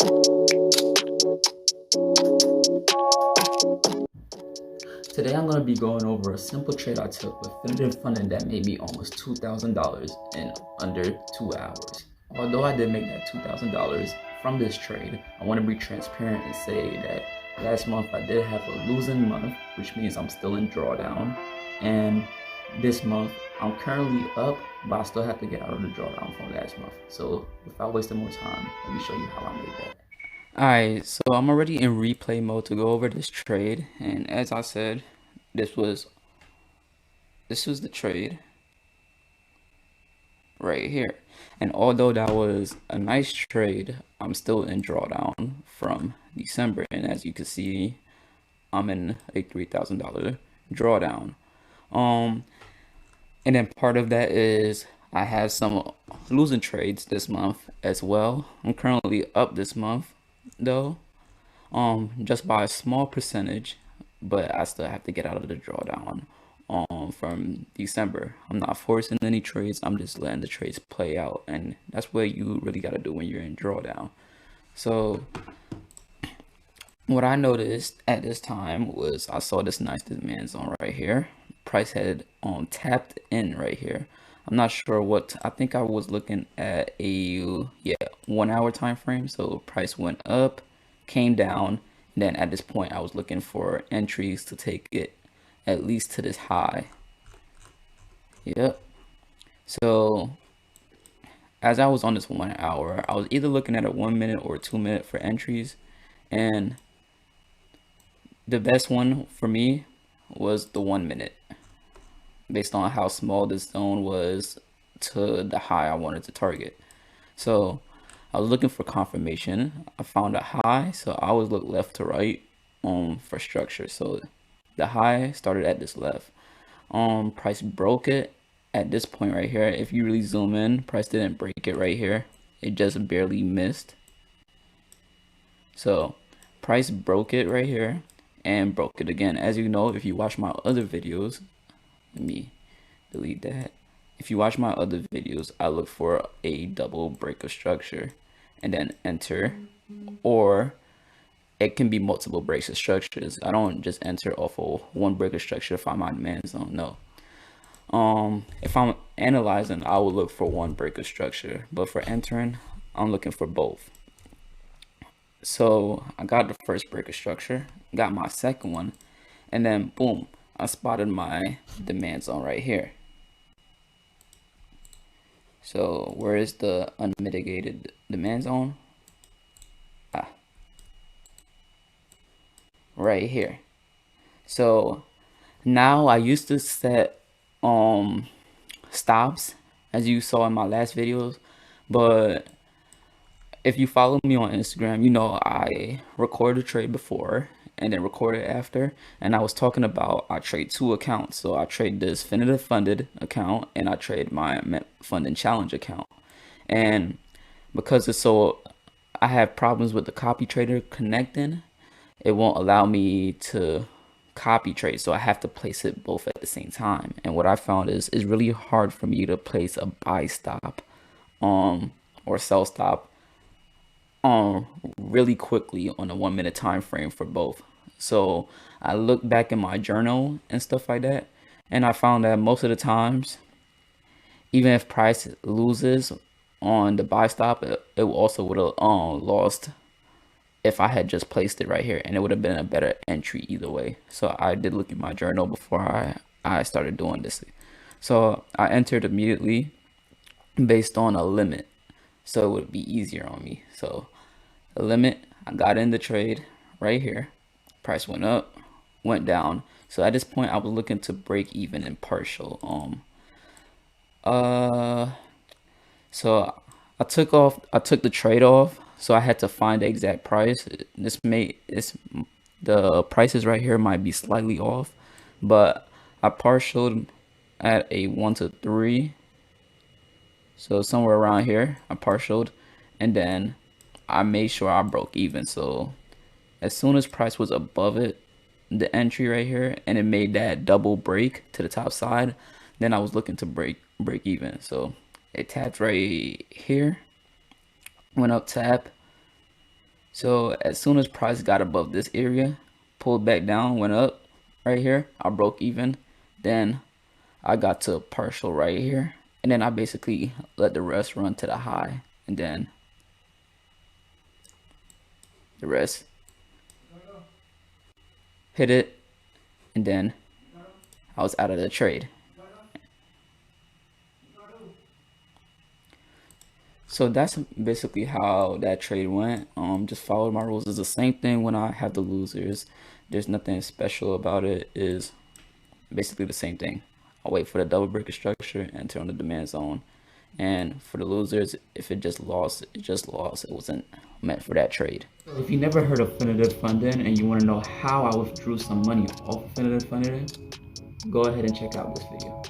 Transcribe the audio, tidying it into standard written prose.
Today I'm going to be going over a simple trade I took with Finotive funding that made me almost $2,000 in under 2 hours. Although I did make that $2,000 from this trade, I want to be transparent and say that last month I did have a losing month, which means I'm still in drawdown. And this month I'm currently up, but I still have to get out of the drawdown from last month. So without wasting more time, let me show you how I made that. Alright, so I'm already in replay mode to go over this trade, and as I said, this was the trade right here. And although that was a nice trade, I'm still in drawdown from December, and as you can see, I'm in a $3,000 drawdown. And then part of that is I have some losing trades this month as well. I'm currently up this month though, just by a small percentage, but I still have to get out of the drawdown from December. I'm not forcing any trades, I'm just letting the trades play out, and that's what you really got to do when you're in drawdown. So what I noticed at this time was I saw this nice demand zone right here. Price had tapped in right here. I'm not sure what, I think I was looking at a 1 hour time frame. So price went up, came down, and then at this point I was looking for entries to take it at least to this high. Yep. So as I was on this 1 hour, I was either looking at a 1 minute or 2 minute for entries, and the best one for me was the 1 minute, based on how small this zone was to the high I wanted to target. So I was looking for confirmation. I found a high, so I always look left to right for structure. So the high started at this left. Price broke it at this point right here. If you really zoom in, price didn't break it right here. It just barely missed. So price broke it right here and broke it again. As you know, if you watch my other videos, let me delete that. If you watch my other videos, I look for a double break of structure and then enter, or it can be multiple breaks of structures. I don't just enter off of one break of structure if I'm on demand zone. No. If I'm analyzing, I will look for one break of structure, but for entering, I'm looking for both. So I got the first break of structure, got my second one, and then boom, I spotted my demand zone right here. So where is the unmitigated demand zone? Right here. So now I used to set stops, as you saw in my last videos, but if you follow me on Instagram, you know I recorded a trade before and then recorded after, and I was talking about I trade two accounts. So I trade this Finotive funded account and I trade my funding challenge account. And because it's so, I have problems with the copy trader connecting, it won't allow me to copy trade, so I have to place it both at the same time. And what I found is it's really hard for me to place a buy stop or sell stop really quickly on a 1 minute time frame for both. So I look back in my journal and stuff like that, and I found that most of the times, even if price loses on the buy stop, it also would have lost if I had just placed it right here, and it would have been a better entry either way. So I did look at my journal before I started doing this. So I entered immediately based on a limit, so it would be easier on me. So the limit, I got in the trade right here. Price went up, went down. So at this point, I was looking to break even in partial. So I took the trade off. So I had to find the exact price. The prices right here might be slightly off, but I partialed at a 1 to 3. So somewhere around here, I partialed, and then I made sure I broke even. So as soon as price was above it, the entry right here, and it made that double break to the top side, then I was looking to break even. So it tapped right here, went up tap, So as soon as price got above this area, pulled back down, went up right here, I broke even. Then I got to a partial right here, and then I basically let the rest run to the high, and then the rest hit it, and then I was out of the trade. So that's basically how that trade went. Just followed my rules. It's the same thing when I have the losers. There's nothing special about it. Is basically the same thing. I'll wait for the double breaker structure and turn on the demand zone. And for the losers, if it just lost, it just lost. It wasn't meant for that trade. If you never heard of Finotive funding and you want to know how I withdrew some money off of Finotive funding, go ahead and check out this video.